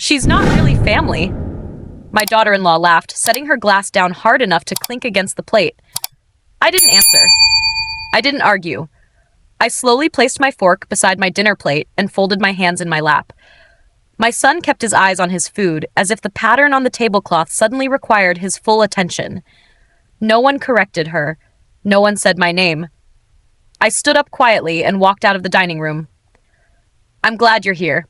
She's not really family. My daughter-in-law laughed, setting her glass down hard enough to clink against the plate. I didn't answer. I didn't argue. I slowly placed my fork beside my dinner plate and folded my hands in my lap. My son kept his eyes on his food, as if the pattern on the tablecloth suddenly required his full attention. No one corrected her. No one said my name. I stood up quietly and walked out of the dining room. I'm glad you're here.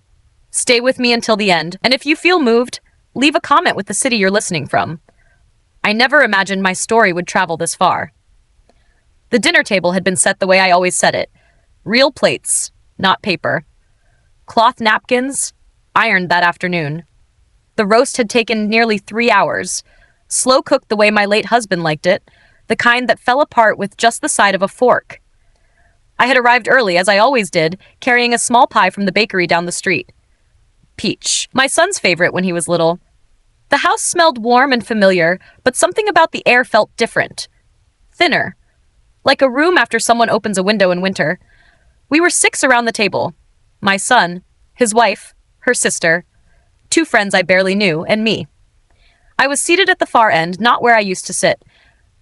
Stay with me until the end, and if you feel moved, leave a comment with the city you're listening from. I never imagined my story would travel this far. The dinner table had been set the way I always set it. Real plates, not paper. Cloth napkins, ironed that afternoon. The roast had taken nearly 3 hours, slow cooked the way my late husband liked it, the kind that fell apart with just the side of a fork. I had arrived early, as I always did, carrying a small pie from the bakery down the street. Peach, my son's favorite when he was little. The house smelled warm and familiar, but something about the air felt different. Thinner. Like a room after someone opens a window in winter. We were 6 around the table. My son, his wife, her sister, 2 friends I barely knew, and me. I was seated at the far end, not where I used to sit.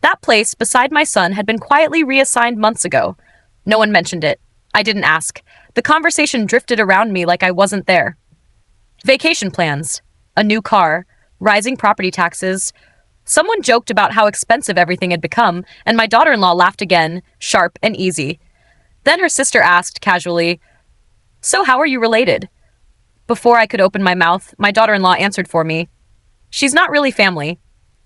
That place, beside my son, had been quietly reassigned months ago. No one mentioned it. I didn't ask. The conversation drifted around me like I wasn't there. Vacation plans, a new car, rising property taxes. Someone joked about how expensive everything had become, and my daughter-in-law laughed again, sharp and easy. Then her sister asked, casually, "So how are you related?" Before I could open my mouth, my daughter-in-law answered for me. "She's not really family."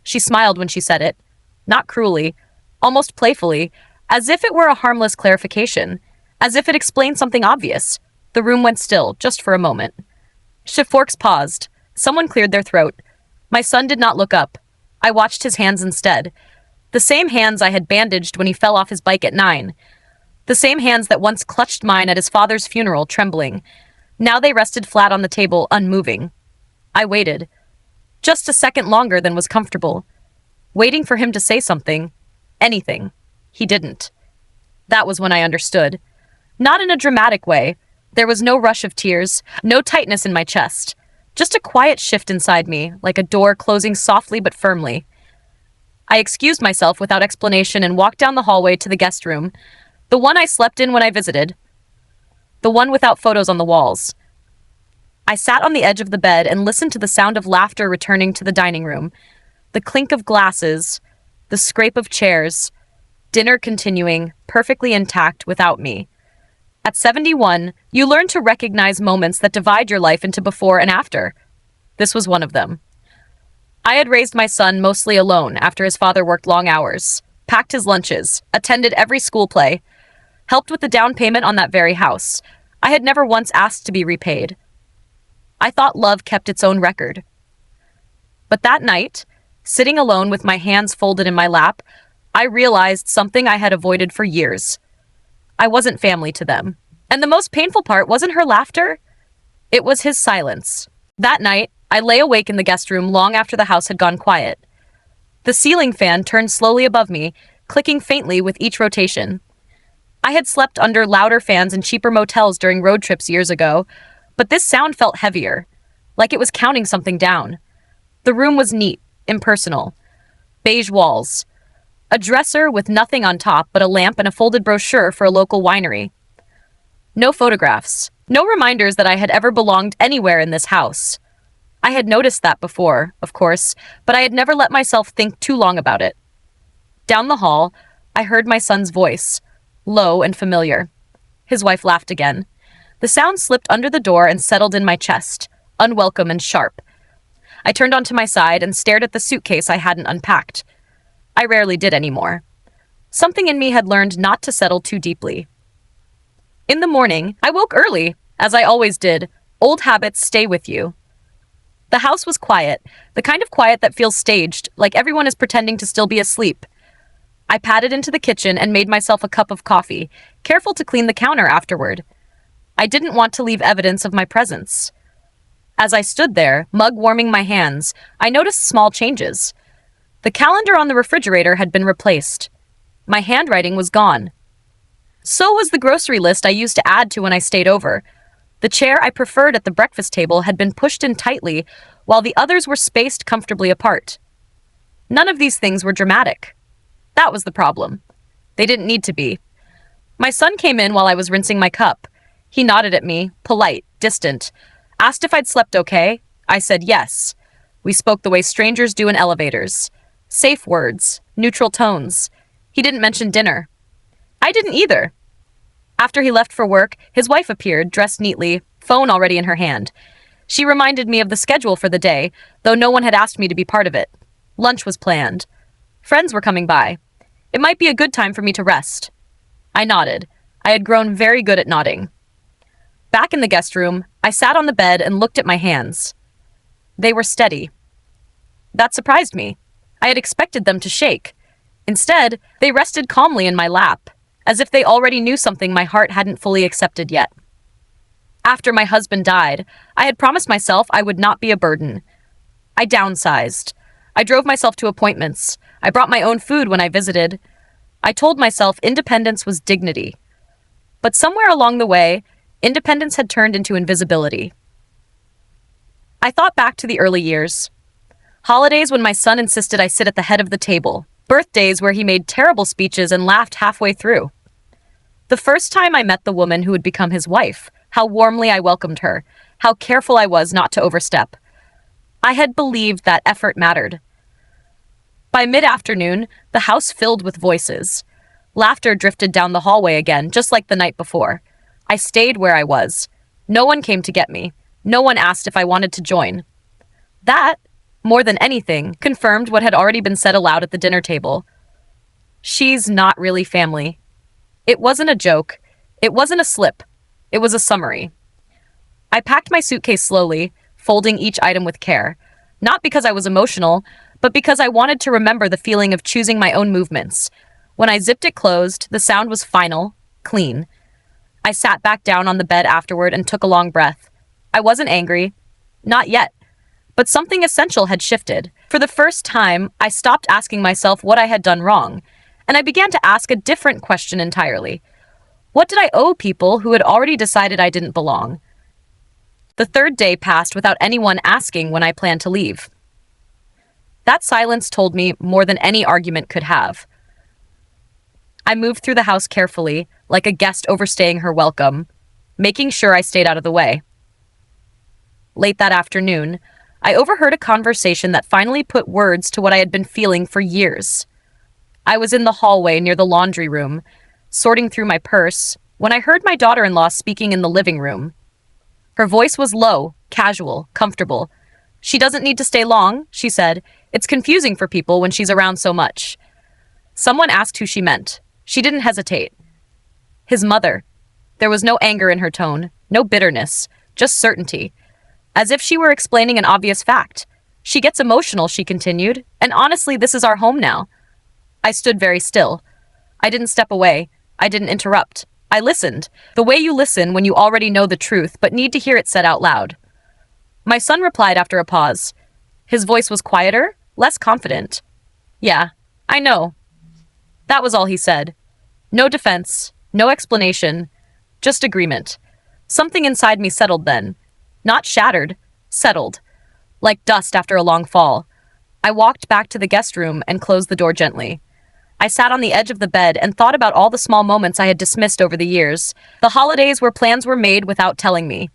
She smiled when she said it, not cruelly, almost playfully, as if it were a harmless clarification, as if it explained something obvious. The room went still, just for a moment. Forks paused. Someone cleared their throat. My son did not look up. I watched his hands instead. The same hands I had bandaged when he fell off his bike at 9. The same hands that once clutched mine at his father's funeral, trembling. Now they rested flat on the table, unmoving. I waited. Just a second longer than was comfortable. Waiting for him to say something. Anything. He didn't. That was when I understood. Not in a dramatic way. There was no rush of tears, no tightness in my chest. Just a quiet shift inside me, like a door closing softly but firmly. I excused myself without explanation and walked down the hallway to the guest room, the one I slept in when I visited, the one without photos on the walls. I sat on the edge of the bed and listened to the sound of laughter returning to the dining room, the clink of glasses, the scrape of chairs, dinner continuing, perfectly intact without me. At 71, you learn to recognize moments that divide your life into before and after. This was one of them. I had raised my son mostly alone after his father worked long hours, packed his lunches, attended every school play, helped with the down payment on that very house. I had never once asked to be repaid. I thought love kept its own record. But that night, sitting alone with my hands folded in my lap, I realized something I had avoided for years. I wasn't family to them. And the most painful part wasn't her laughter. It was his silence. That night, I lay awake in the guest room long after the house had gone quiet. The ceiling fan turned slowly above me, clicking faintly with each rotation. I had slept under louder fans in cheaper motels during road trips years ago, but this sound felt heavier, like it was counting something down. The room was neat, impersonal. Beige walls. A dresser with nothing on top but a lamp and a folded brochure for a local winery. No photographs. No reminders that I had ever belonged anywhere in this house. I had noticed that before, of course, but I had never let myself think too long about it. Down the hall, I heard my son's voice, low and familiar. His wife laughed again. The sound slipped under the door and settled in my chest, unwelcome and sharp. I turned onto my side and stared at the suitcase I hadn't unpacked. I rarely did anymore. Something in me had learned not to settle too deeply. In the morning, I woke early, as I always did. Old habits stay with you. The house was quiet, the kind of quiet that feels staged, like everyone is pretending to still be asleep. I padded into the kitchen and made myself a cup of coffee, careful to clean the counter afterward. I didn't want to leave evidence of my presence. As I stood there, mug warming my hands, I noticed small changes. The calendar on the refrigerator had been replaced. My handwriting was gone. So was the grocery list I used to add to when I stayed over. The chair I preferred at the breakfast table had been pushed in tightly, while the others were spaced comfortably apart. None of these things were dramatic. That was the problem. They didn't need to be. My son came in while I was rinsing my cup. He nodded at me, polite, distant, asked if I'd slept okay. I said yes. We spoke the way strangers do in elevators. Safe words, neutral tones. He didn't mention dinner. I didn't either. After he left for work, his wife appeared, dressed neatly, phone already in her hand. She reminded me of the schedule for the day, though no one had asked me to be part of it. Lunch was planned. Friends were coming by. It might be a good time for me to rest. I nodded. I had grown very good at nodding. Back in the guest room, I sat on the bed and looked at my hands. They were steady. That surprised me. I had expected them to shake. Instead, they rested calmly in my lap, as if they already knew something my heart hadn't fully accepted yet. After my husband died, I had promised myself I would not be a burden. I downsized. I drove myself to appointments. I brought my own food when I visited. I told myself independence was dignity. But somewhere along the way, independence had turned into invisibility. I thought back to the early years. Holidays when my son insisted I sit at the head of the table. Birthdays where he made terrible speeches and laughed halfway through. The first time I met the woman who would become his wife, how warmly I welcomed her, how careful I was not to overstep. I had believed that effort mattered. By mid-afternoon, the house filled with voices. Laughter drifted down the hallway again, just like the night before. I stayed where I was. No one came to get me. No one asked if I wanted to join. That, more than anything, confirmed what had already been said aloud at the dinner table. She's not really family. It wasn't a joke. It wasn't a slip. It was a summary. I packed my suitcase slowly, folding each item with care. Not because I was emotional, but because I wanted to remember the feeling of choosing my own movements. When I zipped it closed, the sound was final, clean. I sat back down on the bed afterward and took a long breath. I wasn't angry. Not yet. But something essential had shifted. For the first time, I stopped asking myself what I had done wrong, and I began to ask a different question entirely. What did I owe people who had already decided I didn't belong? The third day passed without anyone asking when I planned to leave. That silence told me more than any argument could have. I moved through the house carefully, like a guest overstaying her welcome, making sure I stayed out of the way. Late that afternoon, I overheard a conversation that finally put words to what I had been feeling for years. I was in the hallway near the laundry room, sorting through my purse, when I heard my daughter-in-law speaking in the living room. Her voice was low, casual, comfortable. "She doesn't need to stay long," she said. "It's confusing for people when she's around so much." Someone asked who she meant. She didn't hesitate. His mother. There was no anger in her tone, no bitterness, just certainty. As if she were explaining an obvious fact. "She gets emotional," she continued, "and honestly, this is our home now." I stood very still. I didn't step away. I didn't interrupt. I listened, the way you listen when you already know the truth but need to hear it said out loud. My son replied after a pause. His voice was quieter, less confident. "Yeah, I know." That was all he said. No defense, no explanation, just agreement. Something inside me settled then. Not shattered, settled. Like dust after a long fall. I walked back to the guest room and closed the door gently. I sat on the edge of the bed and thought about all the small moments I had dismissed over the years. The holidays where plans were made without telling me.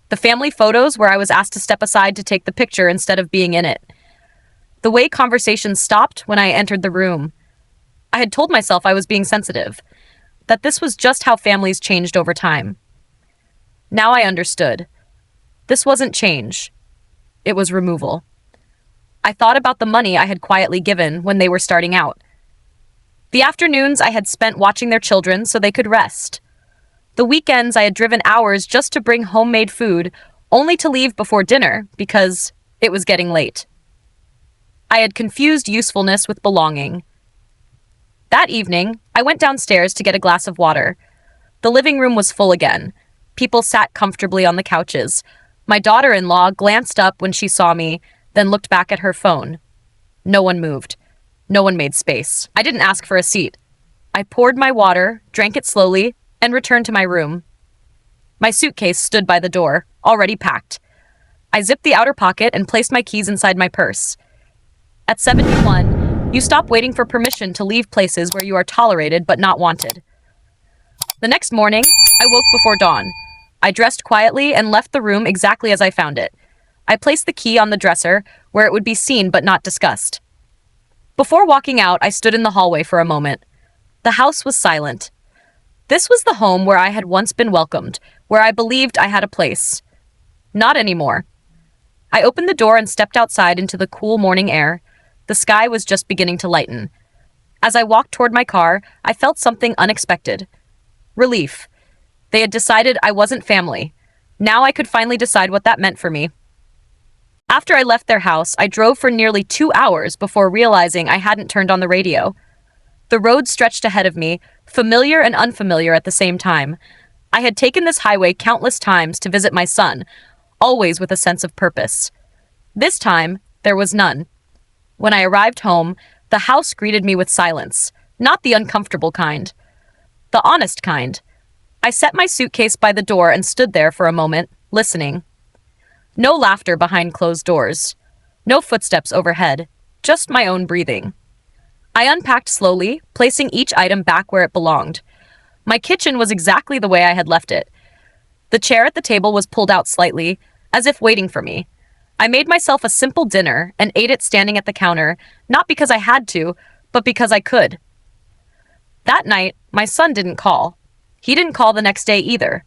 The family photos where I was asked to step aside to take the picture instead of being in it. The way conversations stopped when I entered the room. I had told myself I was being sensitive, that this was just how families changed over time. Now I understood. This wasn't change. It was removal. I thought about the money I had quietly given when they were starting out. The afternoons I had spent watching their children so they could rest. The weekends I had driven hours just to bring homemade food, only to leave before dinner because it was getting late. I had confused usefulness with belonging. That evening, I went downstairs to get a glass of water. The living room was full again. People sat comfortably on the couches. My daughter-in-law glanced up when she saw me, then looked back at her phone. No one moved. No one made space. I didn't ask for a seat. I poured my water, drank it slowly, and returned to my room. My suitcase stood by the door, already packed. I zipped the outer pocket and placed my keys inside my purse. At 71, you stop waiting for permission to leave places where you are tolerated but not wanted. The next morning, I woke before dawn. I dressed quietly and left the room exactly as I found it. I placed the key on the dresser, where it would be seen but not discussed. Before walking out, I stood in the hallway for a moment. The house was silent. This was the home where I had once been welcomed, where I believed I had a place. Not anymore. I opened the door and stepped outside into the cool morning air. The sky was just beginning to lighten. As I walked toward my car, I felt something unexpected. Relief. They had decided I wasn't family. Now I could finally decide what that meant for me. After I left their house, I drove for nearly 2 hours before realizing I hadn't turned on the radio. The road stretched ahead of me, familiar and unfamiliar at the same time. I had taken this highway countless times to visit my son, always with a sense of purpose. This time, there was none. When I arrived home, the house greeted me with silence, not the uncomfortable kind. The honest kind. I set my suitcase by the door and stood there for a moment, listening. No laughter behind closed doors. No footsteps overhead. Just my own breathing. I unpacked slowly, placing each item back where it belonged. My kitchen was exactly the way I had left it. The chair at the table was pulled out slightly, as if waiting for me. I made myself a simple dinner and ate it standing at the counter, not because I had to, but because I could. That night, my son didn't call. He didn't call the next day either.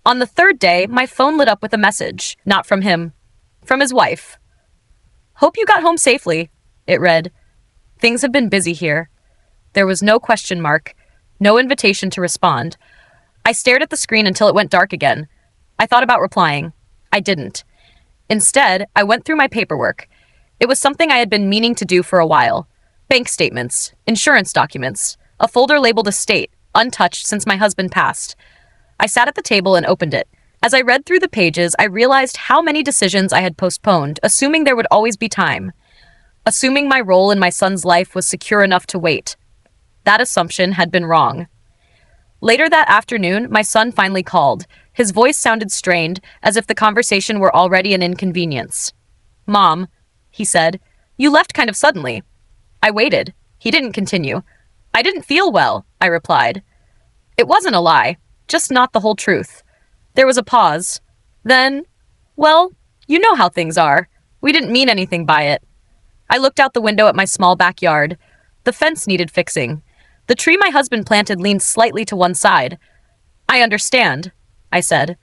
On the third day, my phone lit up with a message, not from him, from his wife. "Hope you got home safely," it read. "Things have been busy here." There was no question mark, no invitation to respond. I stared at the screen until it went dark again. I thought about replying. I didn't. Instead, I went through my paperwork. It was something I had been meaning to do for a while. Bank statements, insurance documents, a folder labeled estate, untouched since my husband passed. I sat at the table and opened it. As I read through the pages, I realized how many decisions I had postponed, assuming there would always be time. Assuming my role in my son's life was secure enough to wait. That assumption had been wrong. Later that afternoon, my son finally called. His voice sounded strained, as if the conversation were already an inconvenience. "Mom," he said, "you left kind of suddenly." I waited. He didn't continue. "I didn't feel well," I replied. It wasn't a lie, just not the whole truth. There was a pause. Then, "Well, you know how things are. We didn't mean anything by it." I looked out the window at my small backyard. The fence needed fixing. The tree my husband planted leaned slightly to one side. "I understand," I said.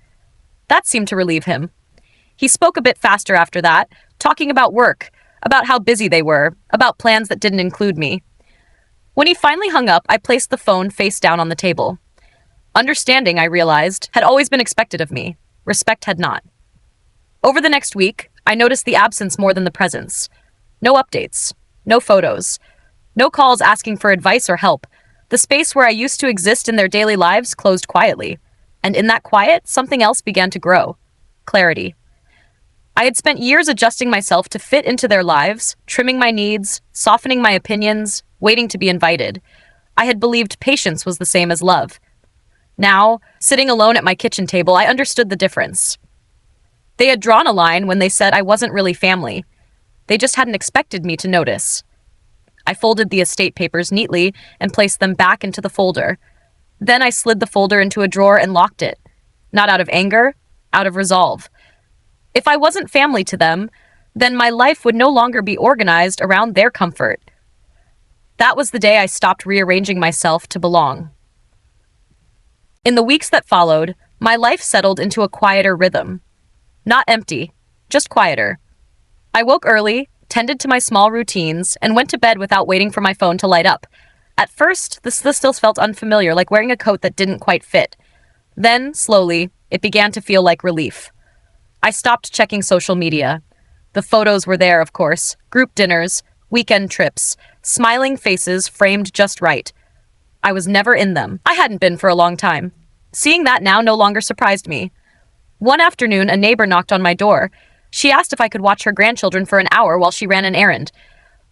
That seemed to relieve him. He spoke a bit faster after that, talking about work, about how busy they were, about plans that didn't include me. When he finally hung up, I placed the phone face down on the table. Understanding, I realized, had always been expected of me. Respect had not. Over the next week, I noticed the absence more than the presence. No updates. No photos. No calls asking for advice or help. The space where I used to exist in their daily lives closed quietly. And in that quiet, something else began to grow. Clarity. I had spent years adjusting myself to fit into their lives, trimming my needs, softening my opinions, waiting to be invited. I had believed patience was the same as love. Now, sitting alone at my kitchen table, I understood the difference. They had drawn a line when they said I wasn't really family. They just hadn't expected me to notice. I folded the estate papers neatly and placed them back into the folder. Then I slid the folder into a drawer and locked it. Not out of anger, out of resolve. If I wasn't family to them, then my life would no longer be organized around their comfort. That was the day I stopped rearranging myself to belong. In the weeks that followed, my life settled into a quieter rhythm. Not empty, just quieter. I woke early, tended to my small routines, and went to bed without waiting for my phone to light up. At first, this still felt unfamiliar, like wearing a coat that didn't quite fit. Then, slowly, it began to feel like relief. I stopped checking social media. The photos were there, of course, group dinners, weekend trips, smiling faces framed just right. I was never in them. I hadn't been for a long time. Seeing that now no longer surprised me. One afternoon, a neighbor knocked on my door. She asked if I could watch her grandchildren for an hour while she ran an errand.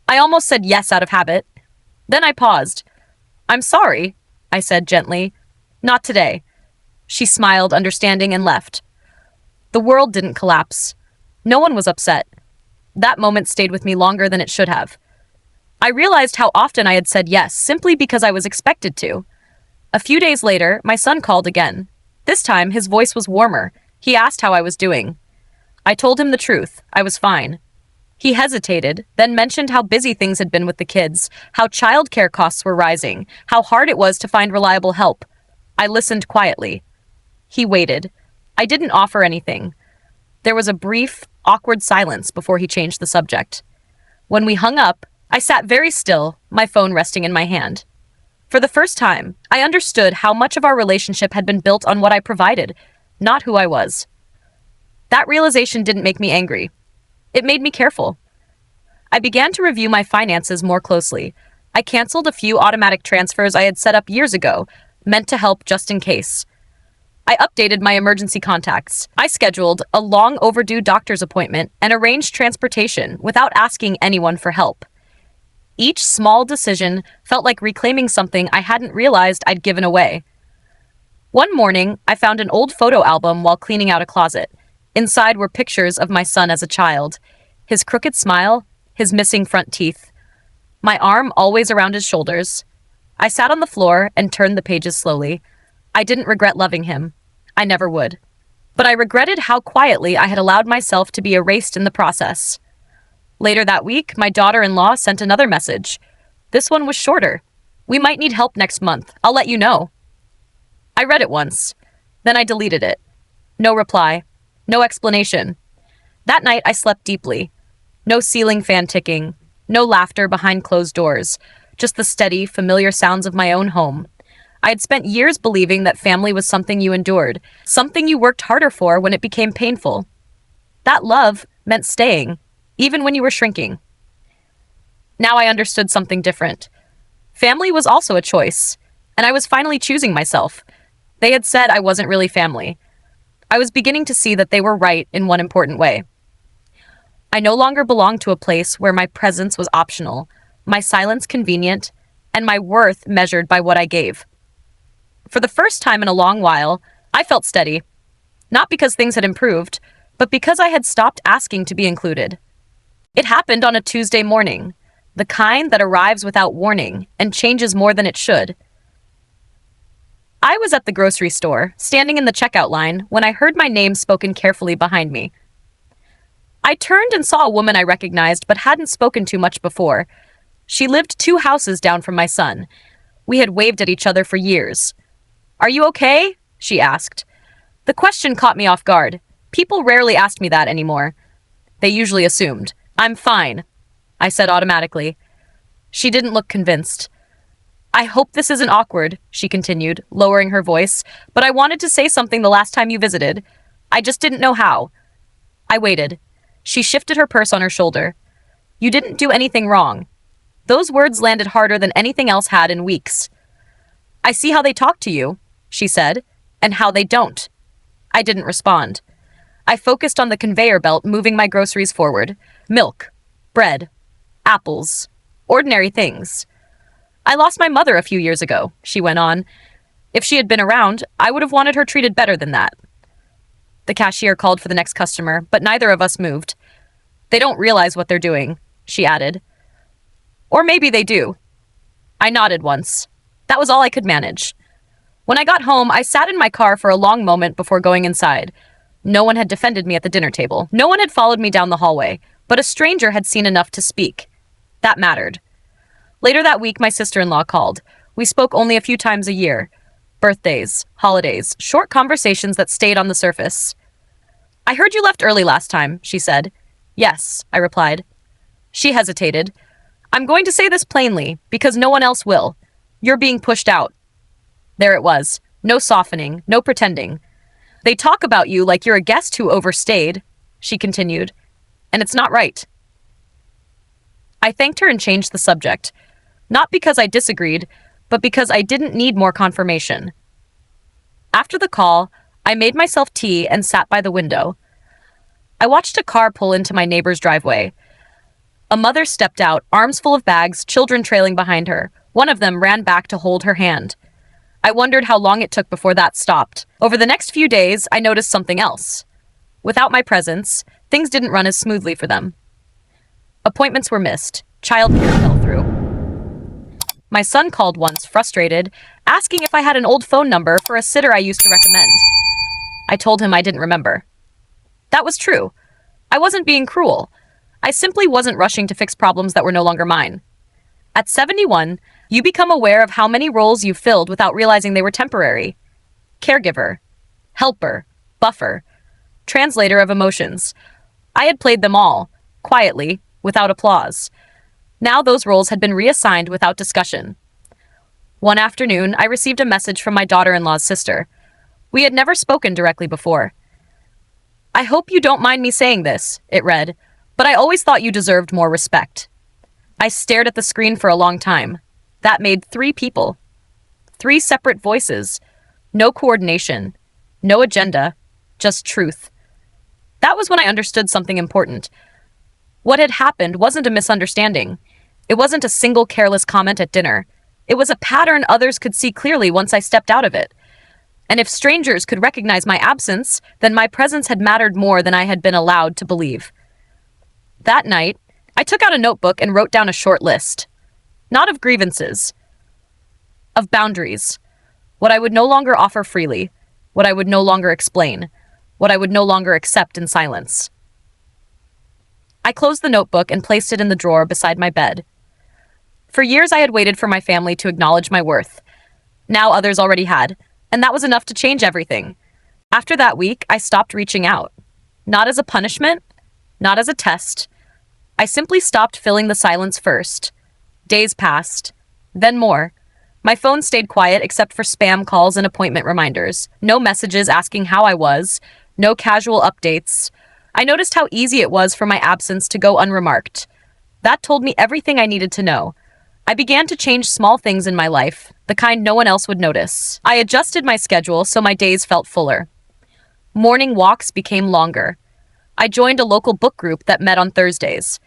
I almost said yes out of habit. Then I paused. "I'm sorry," I said gently. "Not today." She smiled, understanding, and left. The world didn't collapse. No one was upset. That moment stayed with me longer than it should have. I realized how often I had said yes simply because I was expected to. A few days later, my son called again. This time, his voice was warmer. He asked how I was doing. I told him the truth. I was fine. He hesitated, then mentioned how busy things had been with the kids, how childcare costs were rising, how hard it was to find reliable help. I listened quietly. He waited. I didn't offer anything. There was a brief, awkward silence before he changed the subject. When we hung up, I sat very still, my phone resting in my hand. For the first time, I understood how much of our relationship had been built on what I provided, not who I was. That realization didn't make me angry. It made me careful. I began to review my finances more closely. I canceled a few automatic transfers I had set up years ago, meant to help just in case. I updated my emergency contacts. I scheduled a long overdue doctor's appointment and arranged transportation without asking anyone for help. Each small decision felt like reclaiming something I hadn't realized I'd given away. One morning, I found an old photo album while cleaning out a closet. Inside were pictures of my son as a child, his crooked smile, his missing front teeth, my arm always around his shoulders. I sat on the floor and turned the pages slowly. I didn't regret loving him. I never would. But I regretted how quietly I had allowed myself to be erased in the process. Later that week, my daughter-in-law sent another message. This one was shorter. We might need help next month. I'll let you know. I read it once. Then I deleted it. No reply. No explanation. That night, I slept deeply. No ceiling fan ticking. No laughter behind closed doors. Just the steady, familiar sounds of my own home. I had spent years believing that family was something you endured, something you worked harder for when it became painful. That love meant staying, even when you were shrinking. Now I understood something different. Family was also a choice, and I was finally choosing myself. They had said I wasn't really family. I was beginning to see that they were right in one important way. I no longer belonged to a place where my presence was optional, my silence convenient, and my worth measured by what I gave. For the first time in a long while, I felt steady. Not because things had improved, but because I had stopped asking to be included. It happened on a Tuesday morning, the kind that arrives without warning and changes more than it should. I was at the grocery store, standing in the checkout line, when I heard my name spoken carefully behind me. I turned and saw a woman I recognized but hadn't spoken to much before. She lived 2 houses down from my son. We had waved at each other for years. "Are you okay?" she asked. The question caught me off guard. People rarely asked me that anymore. They usually assumed, "I'm fine," I said automatically. She didn't look convinced. "I hope this isn't awkward," she continued, lowering her voice, "but I wanted to say something the last time you visited. I just didn't know how." I waited. She shifted her purse on her shoulder. "You didn't do anything wrong." Those words landed harder than anything else had in weeks. "I see how they talk to you," she said, "and how they don't." I didn't respond. I focused on the conveyor belt moving my groceries forward. Milk, bread, apples, ordinary things. "I lost my mother a few years ago," she went on. "If she had been around, I would have wanted her treated better than that." The cashier called for the next customer, but neither of us moved. "They don't realize what they're doing," she added. "Or maybe they do." I nodded once. That was all I could manage. When I got home, I sat in my car for a long moment before going inside. No one had defended me at the dinner table. No one had followed me down the hallway, but a stranger had seen enough to speak. That mattered. Later that week, my sister-in-law called. We spoke only a few times a year. Birthdays, holidays, short conversations that stayed on the surface. "I heard you left early last time," she said. "Yes," I replied. She hesitated. "I'm going to say this plainly, because no one else will. You're being pushed out." There it was. No softening, no pretending. "They talk about you like you're a guest who overstayed," she continued. "And it's not right." I thanked her and changed the subject. Not because I disagreed, but because I didn't need more confirmation. After the call, I made myself tea and sat by the window. I watched a car pull into my neighbor's driveway. A mother stepped out, arms full of bags, children trailing behind her. One of them ran back to hold her hand. I wondered how long it took before that stopped. Over the next few days, I noticed something else. Without my presence, things didn't run as smoothly for them. Appointments were missed. Childcare fell through. My son called once, frustrated, asking if I had an old phone number for a sitter I used to recommend. I told him I didn't remember. That was true. I wasn't being cruel. I simply wasn't rushing to fix problems that were no longer mine. At 71, you become aware of how many roles you filled without realizing they were temporary. Caregiver, helper, buffer, translator of emotions. I had played them all, quietly, without applause. Now those roles had been reassigned without discussion. One afternoon, I received a message from my daughter-in-law's sister. We had never spoken directly before. "I hope you don't mind me saying this," it read, "but I always thought you deserved more respect." I stared at the screen for a long time. That made 3 people. 3 separate voices. No coordination. No agenda. Just truth. That was when I understood something important. What had happened wasn't a misunderstanding. It wasn't a single careless comment at dinner. It was a pattern others could see clearly once I stepped out of it. And if strangers could recognize my absence, then my presence had mattered more than I had been allowed to believe. That night, I took out a notebook and wrote down a short list. Not of grievances. Of boundaries. What I would no longer offer freely. What I would no longer explain. What I would no longer accept in silence. I closed the notebook and placed it in the drawer beside my bed. For years I had waited for my family to acknowledge my worth. Now others already had, and that was enough to change everything. After that week, I stopped reaching out. Not as a punishment, not as a test. I simply stopped filling the silence first. Days passed, then more. My phone stayed quiet except for spam calls and appointment reminders. No messages asking how I was, no casual updates. I noticed how easy it was for my absence to go unremarked. That told me everything I needed to know. I began to change small things in my life, the kind no one else would notice. I adjusted my schedule so my days felt fuller. Morning walks became longer. I joined a local book group that met on Thursdays.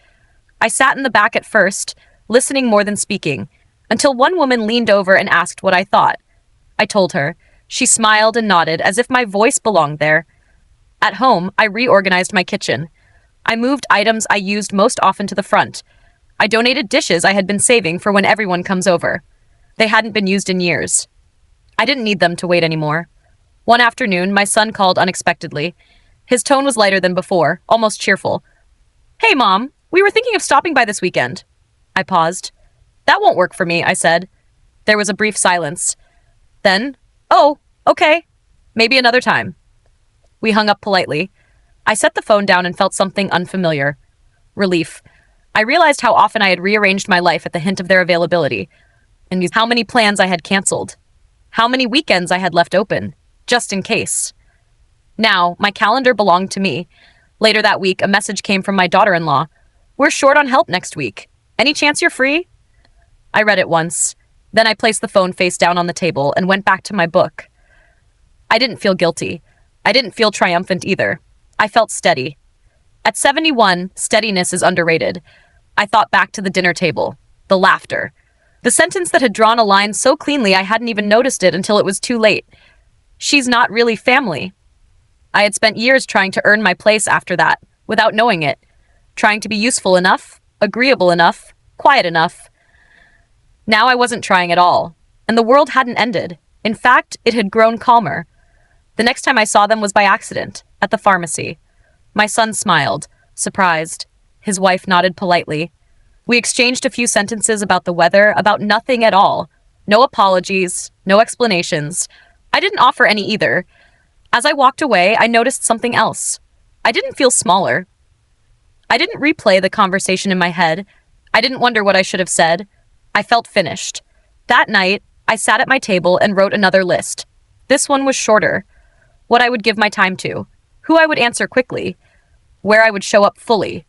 I sat in the back at first, listening more than speaking, until one woman leaned over and asked what I thought. I told her. She smiled and nodded as if my voice belonged there. At home, I reorganized my kitchen. I moved items I used most often to the front. I donated dishes I had been saving for when everyone comes over. They hadn't been used in years. I didn't need them to wait anymore. One afternoon, my son called unexpectedly. His tone was lighter than before, almost cheerful. "Hey, Mom, we were thinking of stopping by this weekend." I paused. "That won't work for me," I said. There was a brief silence. Then, "Oh, okay. Maybe another time." We hung up politely. I set the phone down and felt something unfamiliar. Relief. I realized how often I had rearranged my life at the hint of their availability, and how many plans I had canceled. How many weekends I had left open, just in case. Now, my calendar belonged to me. Later that week, a message came from my daughter-in-law. "We're short on help next week. Any chance you're free?" I read it once. Then I placed the phone face down on the table and went back to my book. I didn't feel guilty. I didn't feel triumphant either. I felt steady. At 71, steadiness is underrated. I thought back to the dinner table, the laughter. The sentence that had drawn a line so cleanly I hadn't even noticed it until it was too late. "She's not really family." I had spent years trying to earn my place after that, without knowing it. Trying to be useful enough, agreeable enough, quiet enough. Now I wasn't trying at all, and the world hadn't ended. In fact, it had grown calmer. The next time I saw them was by accident, at the pharmacy. My son smiled, surprised. His wife nodded politely. We exchanged a few sentences about the weather, about nothing at all. No apologies, no explanations. I didn't offer any either. As I walked away, I noticed something else. I didn't feel smaller. I didn't replay the conversation in my head. I didn't wonder what I should have said. I felt finished. That night, I sat at my table and wrote another list. This one was shorter. What I would give my time to. Who I would answer quickly. Where I would show up fully.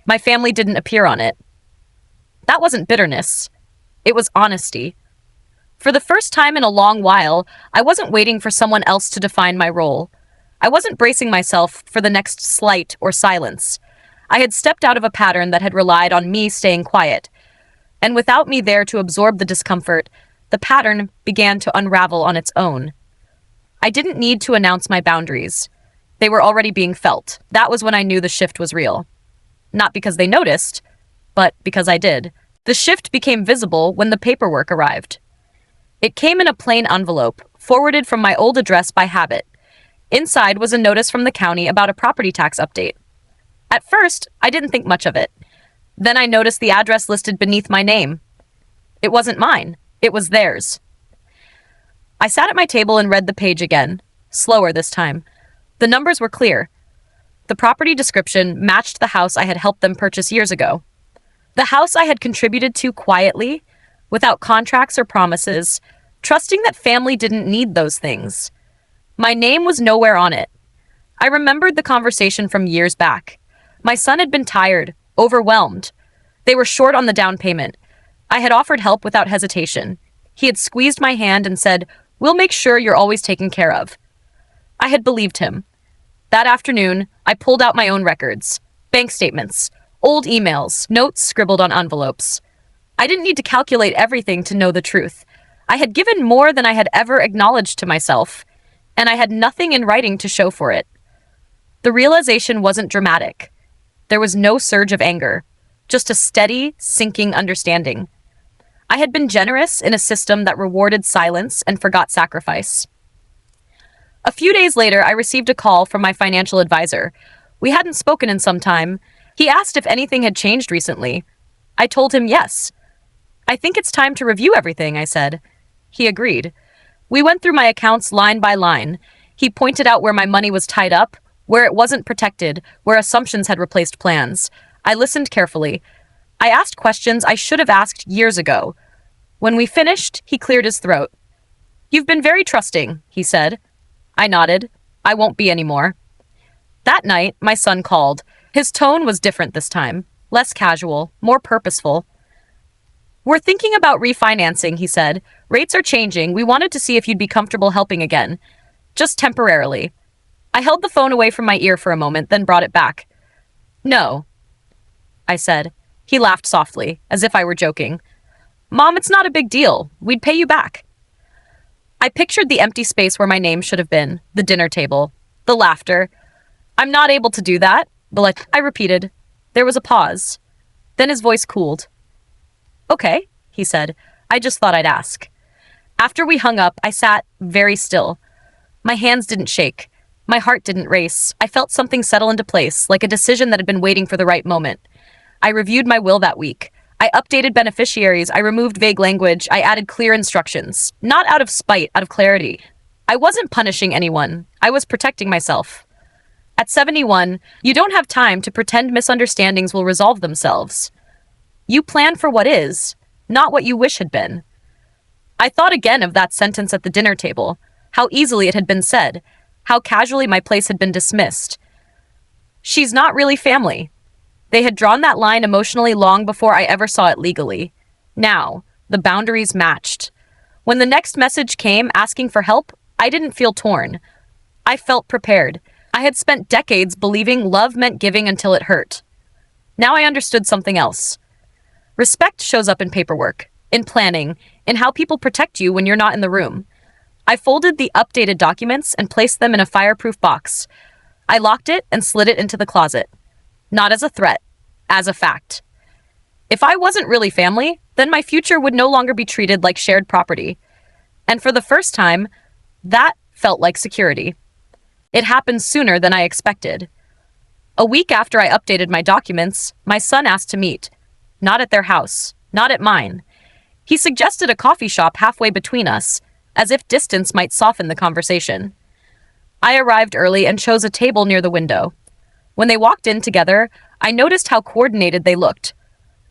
My family didn't appear on it. That wasn't bitterness. It was honesty. For the first time in a long while, I wasn't waiting for someone else to define my role. I wasn't bracing myself for the next slight or silence. I had stepped out of a pattern that had relied on me staying quiet. And without me there to absorb the discomfort, the pattern began to unravel on its own. I didn't need to announce my boundaries. They were already being felt. That was when I knew the shift was real. Not because they noticed, but because I did. The shift became visible when the paperwork arrived. It came in a plain envelope, forwarded from my old address by habit. Inside was a notice from the county about a property tax update. At first, I didn't think much of it. Then I noticed the address listed beneath my name. It wasn't mine. It was theirs. I sat at my table and read the page again, slower this time. The numbers were clear. The property description matched the house I had helped them purchase years ago. The house I had contributed to quietly, without contracts or promises, trusting that family didn't need those things. My name was nowhere on it. I remembered the conversation from years back. My son had been tired, overwhelmed. They were short on the down payment. I had offered help without hesitation. He had squeezed my hand and said, "We'll make sure you're always taken care of." I had believed him. That afternoon, I pulled out my own records, bank statements, old emails, notes scribbled on envelopes. I didn't need to calculate everything to know the truth. I had given more than I had ever acknowledged to myself, and I had nothing in writing to show for it. The realization wasn't dramatic. There was no surge of anger, just a steady, sinking understanding. I had been generous in a system that rewarded silence and forgot sacrifice. A few days later, I received a call from my financial advisor. We hadn't spoken in some time. He asked if anything had changed recently. I told him yes. "I think it's time to review everything," I said. He agreed. We went through my accounts line by line. He pointed out where my money was tied up, where it wasn't protected, where assumptions had replaced plans. I listened carefully. I asked questions I should have asked years ago. When we finished, he cleared his throat. "You've been very trusting," he said. I nodded. "I won't be anymore." That night, my son called. His tone was different this time, less casual, more purposeful. "We're thinking about refinancing," he said. "Rates are changing. We wanted to see if you'd be comfortable helping again. Just temporarily." I held the phone away from my ear for a moment, then brought it back. "No," I said. He laughed softly, as if I were joking. "Mom, it's not a big deal. We'd pay you back." I pictured the empty space where my name should have been, the dinner table, the laughter. "I'm not able to do that," I repeated. There was a pause. Then his voice cooled. "Okay," he said. "I just thought I'd ask." After we hung up, I sat very still. My hands didn't shake. My heart didn't race. I felt something settle into place, like a decision that had been waiting for the right moment. I reviewed my will that week. I updated beneficiaries. I removed vague language. I added clear instructions. Not out of spite, out of clarity. I wasn't punishing anyone. I was protecting myself. At 71, you don't have time to pretend misunderstandings will resolve themselves. You plan for what is, not what you wish had been. I thought again of that sentence at the dinner table, how easily it had been said, how casually my place had been dismissed. She's not really family. They had drawn that line emotionally long before I ever saw it legally. Now, the boundaries matched. When the next message came asking for help, I didn't feel torn. I felt prepared. I had spent decades believing love meant giving until it hurt. Now I understood something else. Respect shows up in paperwork, in planning, in how people protect you when you're not in the room. I folded the updated documents and placed them in a fireproof box. I locked it and slid it into the closet. Not as a threat, as a fact. If I wasn't really family, then my future would no longer be treated like shared property. And for the first time, that felt like security. It happened sooner than I expected. A week after I updated my documents, my son asked to meet. Not at their house, not at mine. He suggested a coffee shop halfway between us, as if distance might soften the conversation. I arrived early and chose a table near the window. When they walked in together, I noticed how coordinated they looked.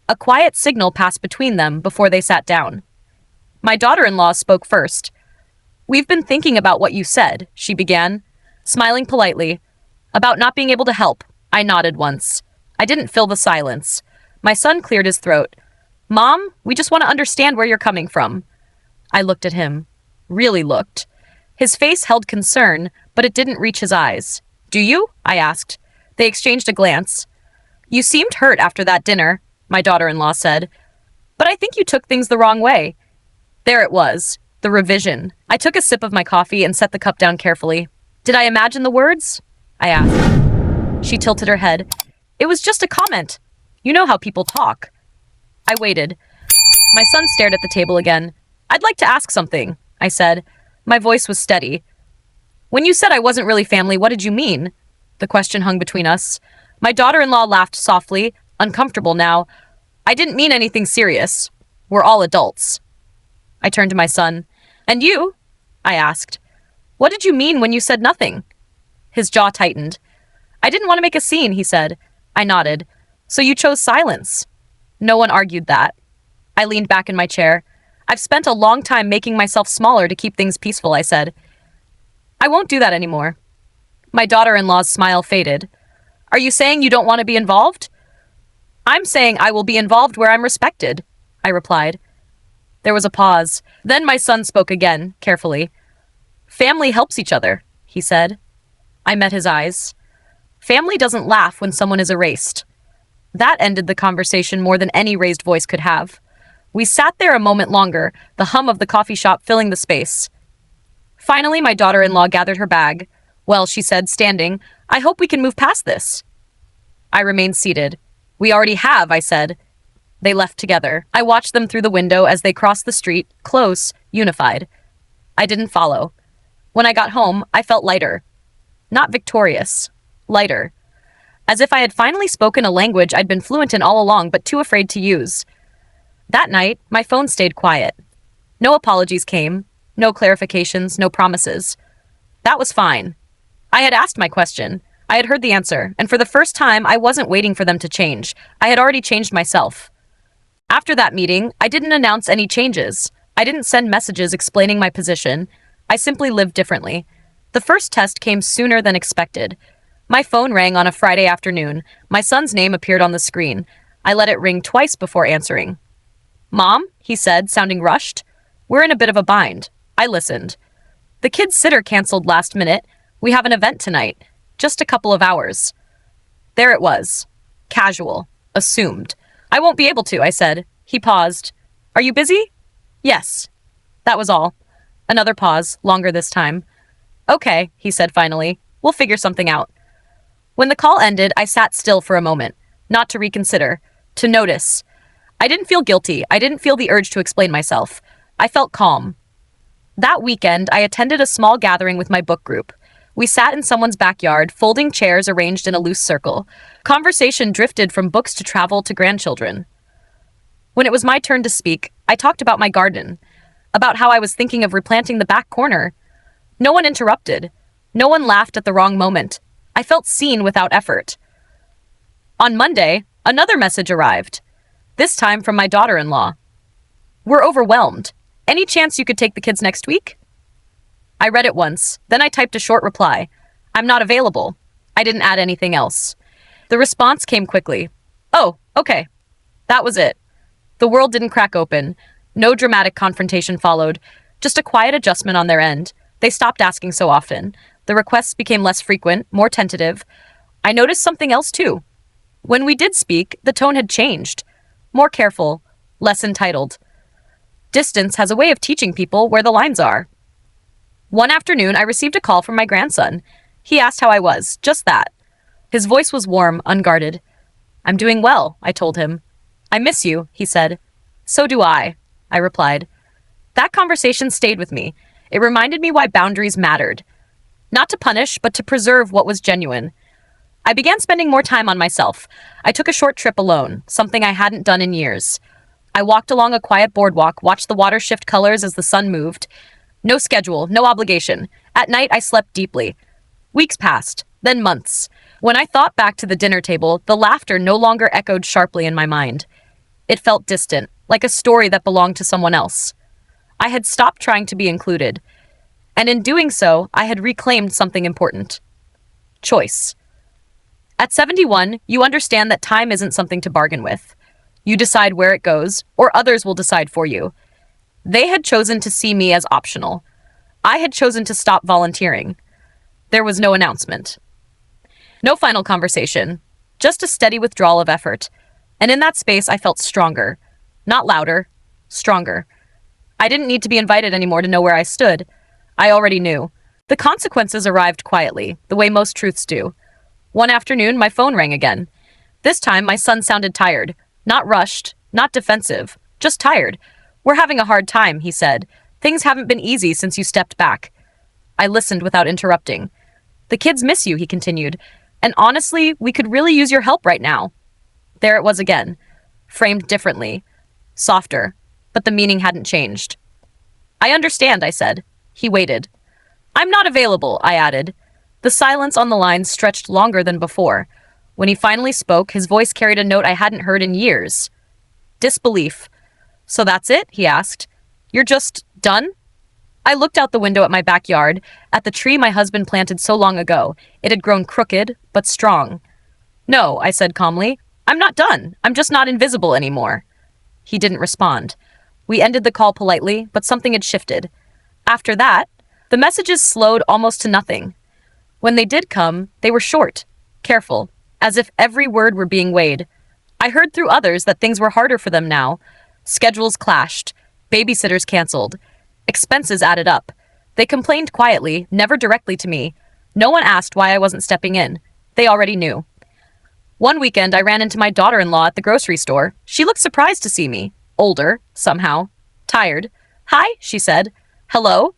A quiet signal passed between them before they sat down. My daughter-in-law spoke first. "We've been thinking about what you said," she began, smiling politely. "About not being able to help," I nodded once. I didn't fill the silence. My son cleared his throat. "Mom, we just want to understand where you're coming from." I looked at him. Really looked. His face held concern, but it didn't reach his eyes. "Do you?" I asked. They exchanged a glance. "You seemed hurt after that dinner," my daughter-in-law said. "But I think you took things the wrong way." There it was, the revision. I took a sip of my coffee and set the cup down carefully. Did I imagine the words? I asked. She tilted her head. It was just a comment. You know how people talk. I waited. My son stared at the table again. I'd like to ask something, I said. My voice was steady. When you said I wasn't really family, what did you mean? The question hung between us. My daughter-in-law laughed softly, uncomfortable now. I didn't mean anything serious. We're all adults. I turned to my son. And you? I asked. What did you mean when you said nothing? His jaw tightened. I didn't want to make a scene, he said. I nodded. So you chose silence. No one argued that. I leaned back in my chair. I've spent a long time making myself smaller to keep things peaceful, I said. I won't do that anymore. My daughter-in-law's smile faded. Are you saying you don't want to be involved? I'm saying I will be involved where I'm respected, I replied. There was a pause. Then my son spoke again, carefully. Family helps each other, he said. I met his eyes. Family doesn't laugh when someone is erased. That ended the conversation more than any raised voice could have. We sat there a moment longer, the hum of the coffee shop filling the space. Finally, my daughter-in-law gathered her bag. Well, she said, standing, I hope we can move past this. I remained seated. We already have, I said. They left together. I watched them through the window as they crossed the street, close, unified. I didn't follow. When I got home, I felt lighter. Not victorious. Lighter. As if I had finally spoken a language I'd been fluent in all along but too afraid to use. That night, my phone stayed quiet. No apologies came. No clarifications, no promises. That was fine. I had asked my question. I had heard the answer, and for the first time, I wasn't waiting for them to change. I had already changed myself. After that meeting, I didn't announce any changes. I didn't send messages explaining my position. I simply lived differently. The first test came sooner than expected. My phone rang on a Friday afternoon. My son's name appeared on the screen. I let it ring twice before answering. Mom, he said, sounding rushed. We're in a bit of a bind. I listened. The kid's sitter canceled last minute. We have an event tonight. Just a couple of hours. There it was. Casual. Assumed. I won't be able to, I said. He paused. Are you busy? Yes. That was all. Another pause, longer this time. Okay, he said finally. We'll figure something out. When the call ended, I sat still for a moment. Not to reconsider. To notice. I didn't feel guilty. I didn't feel the urge to explain myself. I felt calm. That weekend, I attended a small gathering with my book group. We sat in someone's backyard, folding chairs arranged in a loose circle. Conversation drifted from books to travel to grandchildren. When it was my turn to speak, I talked about my garden, about how I was thinking of replanting the back corner. No one interrupted. No one laughed at the wrong moment. I felt seen without effort. On Monday, another message arrived, this time from my daughter-in-law. We're overwhelmed. Any chance you could take the kids next week? I read it once, then I typed a short reply. I'm not available. I didn't add anything else. The response came quickly. Oh, okay. That was it. The world didn't crack open. No dramatic confrontation followed. Just a quiet adjustment on their end. They stopped asking so often. The requests became less frequent, more tentative. I noticed something else too. When we did speak, the tone had changed. More careful, less entitled. Distance has a way of teaching people where the lines are. One afternoon, I received a call from my grandson. He asked how I was, just that. His voice was warm, unguarded. I'm doing well, I told him. I miss you, he said. So do I replied. That conversation stayed with me. It reminded me why boundaries mattered. Not to punish, but to preserve what was genuine. I began spending more time on myself. I took a short trip alone, something I hadn't done in years. I walked along a quiet boardwalk, watched the water shift colors as the sun moved. No schedule, no obligation. At night, I slept deeply. Weeks passed, then months. When I thought back to the dinner table, the laughter no longer echoed sharply in my mind. It felt distant, like a story that belonged to someone else. I had stopped trying to be included. And in doing so, I had reclaimed something important. Choice. At 71, you understand that time isn't something to bargain with. You decide where it goes, or others will decide for you. They had chosen to see me as optional. I had chosen to stop volunteering. There was no announcement. No final conversation, just a steady withdrawal of effort. And in that space, I felt stronger. Not louder, stronger. I didn't need to be invited anymore to know where I stood. I already knew. The consequences arrived quietly, the way most truths do. One afternoon, my phone rang again. This time, my son sounded tired. Not rushed, not defensive, just tired. "We're having a hard time," he said. "Things haven't been easy since you stepped back." I listened without interrupting. "The kids miss you," he continued. "And honestly, we could really use your help right now." There it was again, framed differently, softer, but the meaning hadn't changed. "I understand," I said. He waited. "I'm not available," I added. The silence on the line stretched longer than before. When he finally spoke, his voice carried a note I hadn't heard in years. Disbelief. "So that's it?" he asked. "You're just done?" I looked out the window at my backyard, at the tree my husband planted so long ago. It had grown crooked, but strong. "No," I said calmly. "I'm not done. I'm just not invisible anymore." He didn't respond. We ended the call politely, but something had shifted. After that, the messages slowed almost to nothing. When they did come, they were short, careful, as if every word were being weighed. I heard through others that things were harder for them now. Schedules clashed, babysitters canceled, expenses added up. They complained quietly, never directly to me. No one asked why I wasn't stepping in. They already knew. One weekend, I ran into my daughter-in-law at the grocery store. She looked surprised to see me. Older, somehow. Tired. "Hi," she said. "Hello?"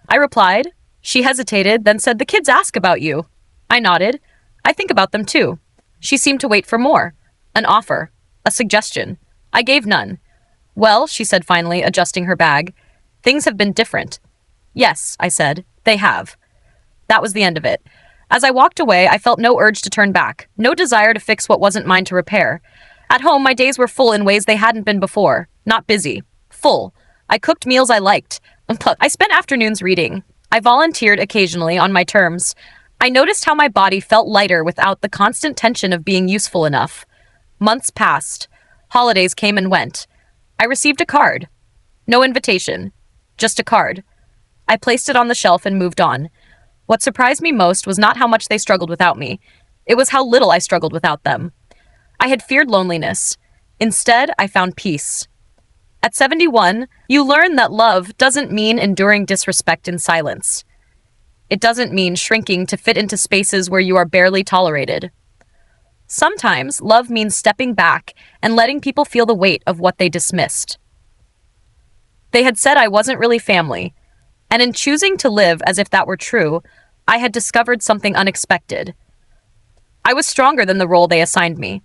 I replied. She hesitated, then said, "The kids ask about you." I nodded. "I think about them too." She seemed to wait for more. An offer. A suggestion. I gave none. "Well," she said finally, adjusting her bag, "things have been different." "Yes," I said, "they have." That was the end of it. As I walked away, I felt no urge to turn back, no desire to fix what wasn't mine to repair. At home, my days were full in ways they hadn't been before. Not busy. Full. I cooked meals I liked. I spent afternoons reading. I volunteered occasionally on my terms. I noticed how my body felt lighter without the constant tension of being useful enough. Months passed. Holidays came and went. I received a card. No invitation. Just a card. I placed it on the shelf and moved on. What surprised me most was not how much they struggled without me. It was how little I struggled without them. I had feared loneliness. Instead, I found peace. At 71, you learn that love doesn't mean enduring disrespect in silence. It doesn't mean shrinking to fit into spaces where you are barely tolerated. Sometimes, love means stepping back and letting people feel the weight of what they dismissed. They had said I wasn't really family, and in choosing to live as if that were true, I had discovered something unexpected. I was stronger than the role they assigned me.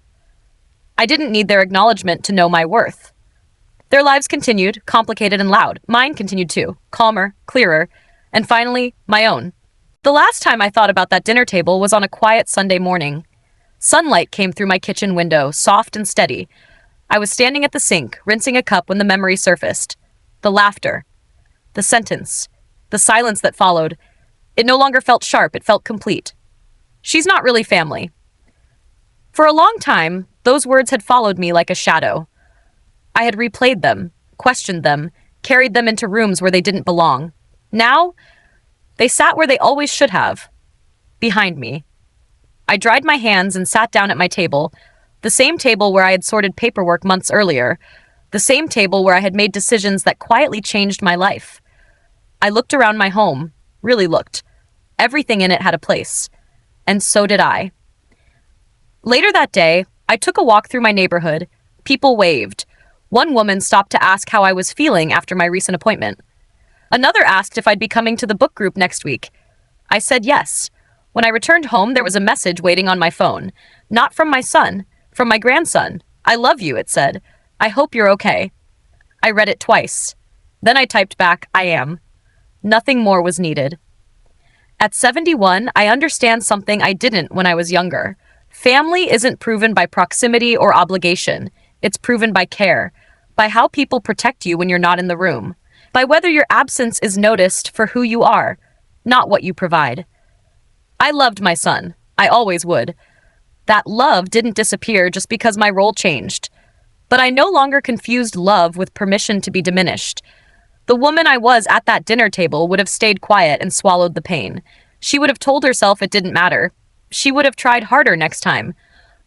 I didn't need their acknowledgement to know my worth. Their lives continued, complicated and loud. Mine continued too, calmer, clearer, and finally, my own. The last time I thought about that dinner table was on a quiet Sunday morning. Sunlight came through my kitchen window, soft and steady. I was standing at the sink, rinsing a cup when the memory surfaced. The laughter. The sentence. The silence that followed. It no longer felt sharp, it felt complete. "She's not really family." For a long time, those words had followed me like a shadow. I had replayed them, questioned them, carried them into rooms where they didn't belong. Now, they sat where they always should have, behind me. I dried my hands and sat down at my table, the same table where I had sorted paperwork months earlier, the same table where I had made decisions that quietly changed my life. I looked around my home, really looked. Everything in it had a place, and so did I. Later that day, I took a walk through my neighborhood. People waved. One woman stopped to ask how I was feeling after my recent appointment. Another asked if I'd be coming to the book group next week. I said yes. When I returned home, there was a message waiting on my phone. Not from my son, from my grandson. "I love you," it said. "I hope you're okay." I read it twice. Then I typed back, "I am." Nothing more was needed. At 71, I understand something I didn't when I was younger. Family isn't proven by proximity or obligation. It's proven by care, by how people protect you when you're not in the room, by whether your absence is noticed for who you are, not what you provide. I loved my son. I always would. That love didn't disappear just because my role changed. But I no longer confused love with permission to be diminished. The woman I was at that dinner table would have stayed quiet and swallowed the pain. She would have told herself it didn't matter. She would have tried harder next time.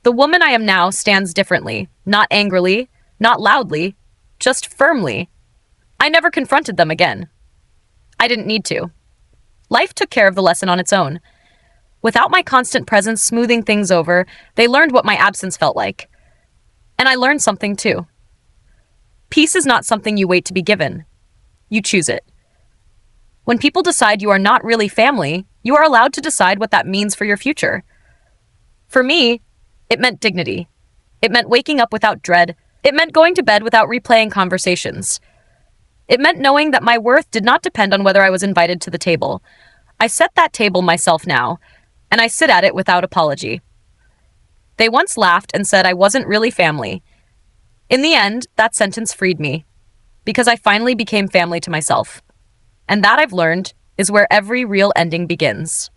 The woman I am now stands differently, not angrily, not loudly, just firmly. I never confronted them again. I didn't need to. Life took care of the lesson on its own. Without my constant presence smoothing things over, they learned what my absence felt like. And I learned something too. Peace is not something you wait to be given. You choose it. When people decide you are not really family, you are allowed to decide what that means for your future. For me, it meant dignity. It meant waking up without dread. It meant going to bed without replaying conversations. It meant knowing that my worth did not depend on whether I was invited to the table. I set that table myself now, and I sit at it without apology. They once laughed and said I wasn't really family. In the end, that sentence freed me, because I finally became family to myself. And that, I've learned, is where every real ending begins.